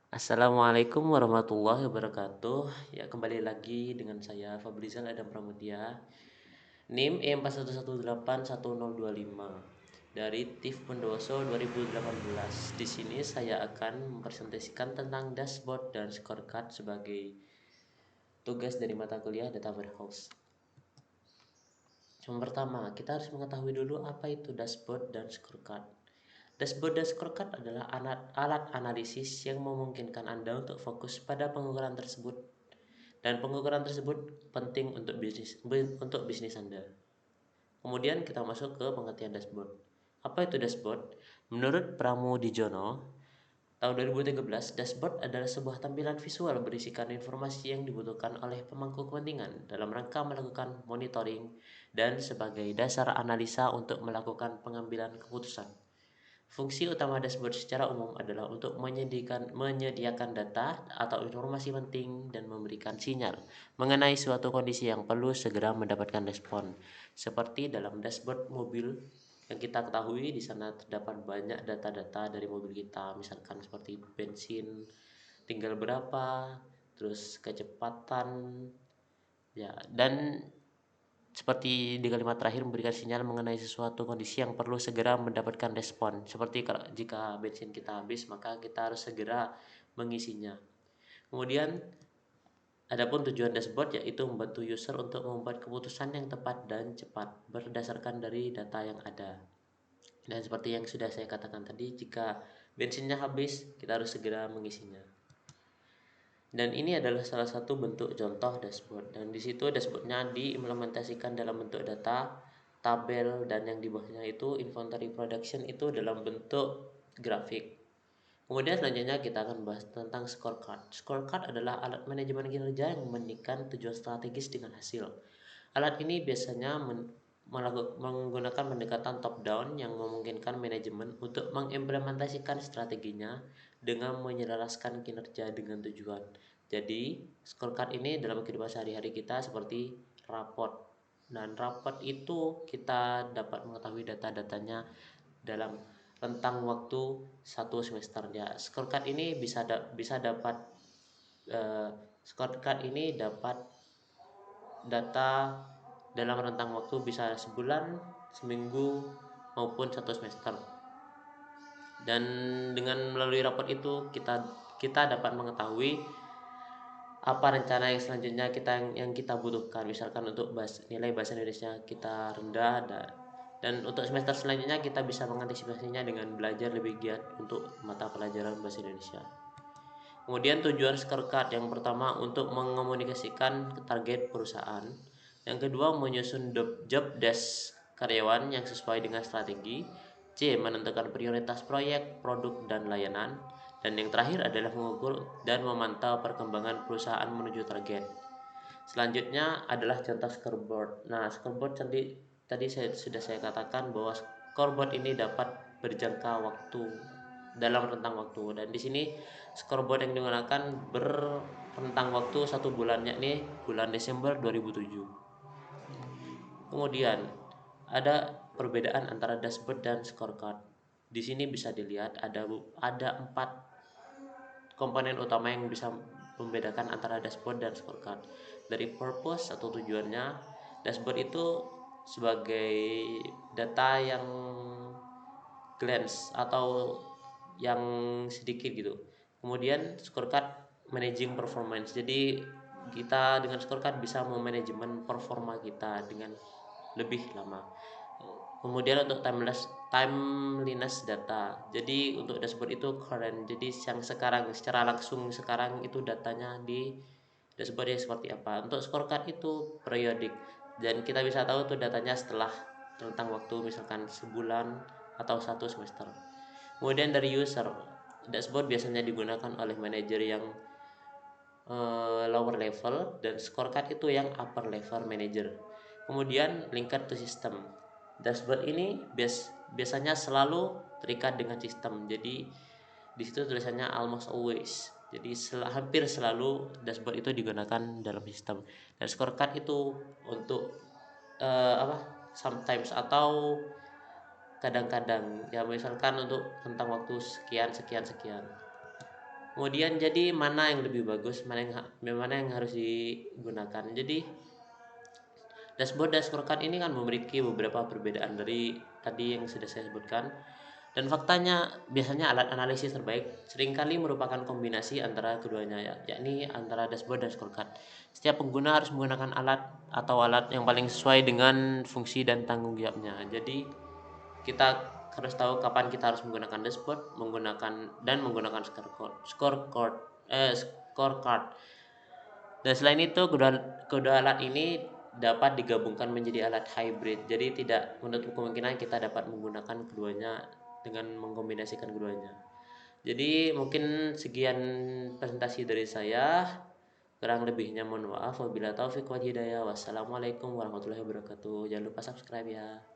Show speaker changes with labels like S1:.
S1: Assalamualaikum warahmatullahi wabarakatuh. Ya, kembali lagi dengan saya Fabrizal Adam Pramudia, NIM E41181025 dari TIF Bondowoso 2018. Di sini saya akan mempresentasikan tentang dashboard dan scorecard sebagai tugas dari mata kuliah Data Warehouse. Yang pertama, kita harus mengetahui dulu apa itu dashboard dan scorecard. Dashboard dan scorecard adalah alat analisis yang memungkinkan Anda untuk fokus pada pengukuran tersebut, dan pengukuran tersebut penting untuk bisnis Anda. Kemudian kita masuk ke pengertian dashboard. Apa itu dashboard? Menurut Pramudijono, tahun 2013, dashboard adalah sebuah tampilan visual berisikan informasi yang dibutuhkan oleh pemangku kepentingan dalam rangka melakukan monitoring dan sebagai dasar analisa untuk melakukan pengambilan keputusan. Fungsi utama dashboard secara umum adalah untuk menyediakan data atau informasi penting dan memberikan sinyal mengenai suatu kondisi yang perlu segera mendapatkan respon. Seperti dalam dashboard mobil yang kita ketahui, di sana terdapat banyak data-data dari mobil kita, misalkan seperti bensin tinggal berapa, terus kecepatan, ya, dan seperti di kalimat terakhir memberikan sinyal mengenai sesuatu kondisi yang perlu segera mendapatkan respon. Seperti jika bensin kita habis, maka kita harus segera mengisinya. Kemudian adapun tujuan dashboard yaitu membantu user untuk membuat keputusan yang tepat dan cepat berdasarkan dari data yang ada. Dan seperti yang sudah saya katakan tadi, jika bensinnya habis, kita harus segera mengisinya. Dan ini adalah salah satu bentuk contoh dashboard, dan di situ dashboardnya diimplementasikan dalam bentuk data, tabel, dan yang di bawahnya itu inventory production itu dalam bentuk grafik. Kemudian selanjutnya kita akan bahas tentang scorecard. Scorecard adalah alat manajemen kinerja yang membandingkan tujuan strategis dengan hasil. Alat ini biasanya menggunakan pendekatan top down yang memungkinkan manajemen untuk mengimplementasikan strateginya dengan menyelaraskan kinerja dengan tujuan. Jadi, scorecard ini dalam kehidupan sehari-hari kita seperti raport. Dan raport itu kita dapat mengetahui data-datanya dalam rentang waktu satu semester. Ya, scorecard ini eh, scorecard ini dapat data dalam rentang waktu bisa sebulan, seminggu, maupun satu semester. Dan dengan melalui raport itu kita dapat mengetahui apa rencana yang selanjutnya yang kita butuhkan. Misalkan untuk nilai bahasa Indonesia kita rendah, dan untuk semester selanjutnya kita bisa mengantisipasinya dengan belajar lebih giat untuk mata pelajaran bahasa Indonesia. Kemudian tujuan scorecard yang pertama untuk mengomunikasikan target perusahaan, yang kedua menyusun job desk karyawan yang sesuai dengan strategi, C menentukan prioritas proyek, produk, dan layanan, dan yang terakhir adalah mengukur dan memantau perkembangan perusahaan menuju target. Selanjutnya adalah contoh scoreboard. Nah, scoreboard tadi sudah saya katakan bahwa scoreboard ini dapat berjangka waktu dalam rentang waktu, dan di sini scoreboard yang digunakan berrentang waktu satu bulan, yakni bulan Desember 2007. Kemudian ada perbedaan antara dashboard dan scorecard. Di sini bisa dilihat ada 4 komponen utama yang bisa membedakan antara dashboard dan scorecard. Dari purpose atau tujuannya, dashboard itu sebagai data yang glance atau yang sedikit gitu. Kemudian scorecard managing performance. Jadi kita dengan scorecard bisa memanajemen performa kita dengan lebih lama. Kemudian untuk timeliness data. Jadi untuk dashboard itu current. Jadi yang sekarang secara langsung sekarang itu datanya di dashboardnya seperti apa. Untuk scorecard itu periodic, dan kita bisa tahu tuh datanya setelah rentang waktu misalkan sebulan atau satu semester. Kemudian dari user, dashboard biasanya digunakan oleh manajer yang lower level, dan scorecard itu yang upper level manager. Kemudian linked to system. Dashboard ini biasanya selalu terikat dengan sistem. Jadi di situ tulisannya almost always. Jadi hampir selalu dashboard itu digunakan dalam sistem. Dan scorecard itu untuk sometimes atau kadang-kadang, ya misalkan untuk tentang waktu sekian sekian sekian. Kemudian jadi mana yang lebih bagus, mana yang harus digunakan. Jadi dashboard dan scorecard ini kan memiliki beberapa perbedaan dari tadi yang sudah saya sebutkan. Dan faktanya biasanya alat analisis terbaik seringkali merupakan kombinasi antara keduanya, yakni antara dashboard dan scorecard. Setiap pengguna harus menggunakan alat atau alat yang paling sesuai dengan fungsi dan tanggung jawabnya. Jadi kita harus tahu kapan kita harus menggunakan dashboard, menggunakan scorecard. Dan selain itu, kedua alat ini dapat digabungkan menjadi alat hybrid. Jadi tidak menutup kemungkinan kita dapat menggunakan keduanya dengan mengkombinasikan keduanya. Jadi mungkin sekian presentasi dari saya. Kurang lebihnya mohon maaf. Wabillahi taufik wal hidayah. Wassalamualaikum warahmatullahi wabarakatuh. Jangan lupa subscribe ya.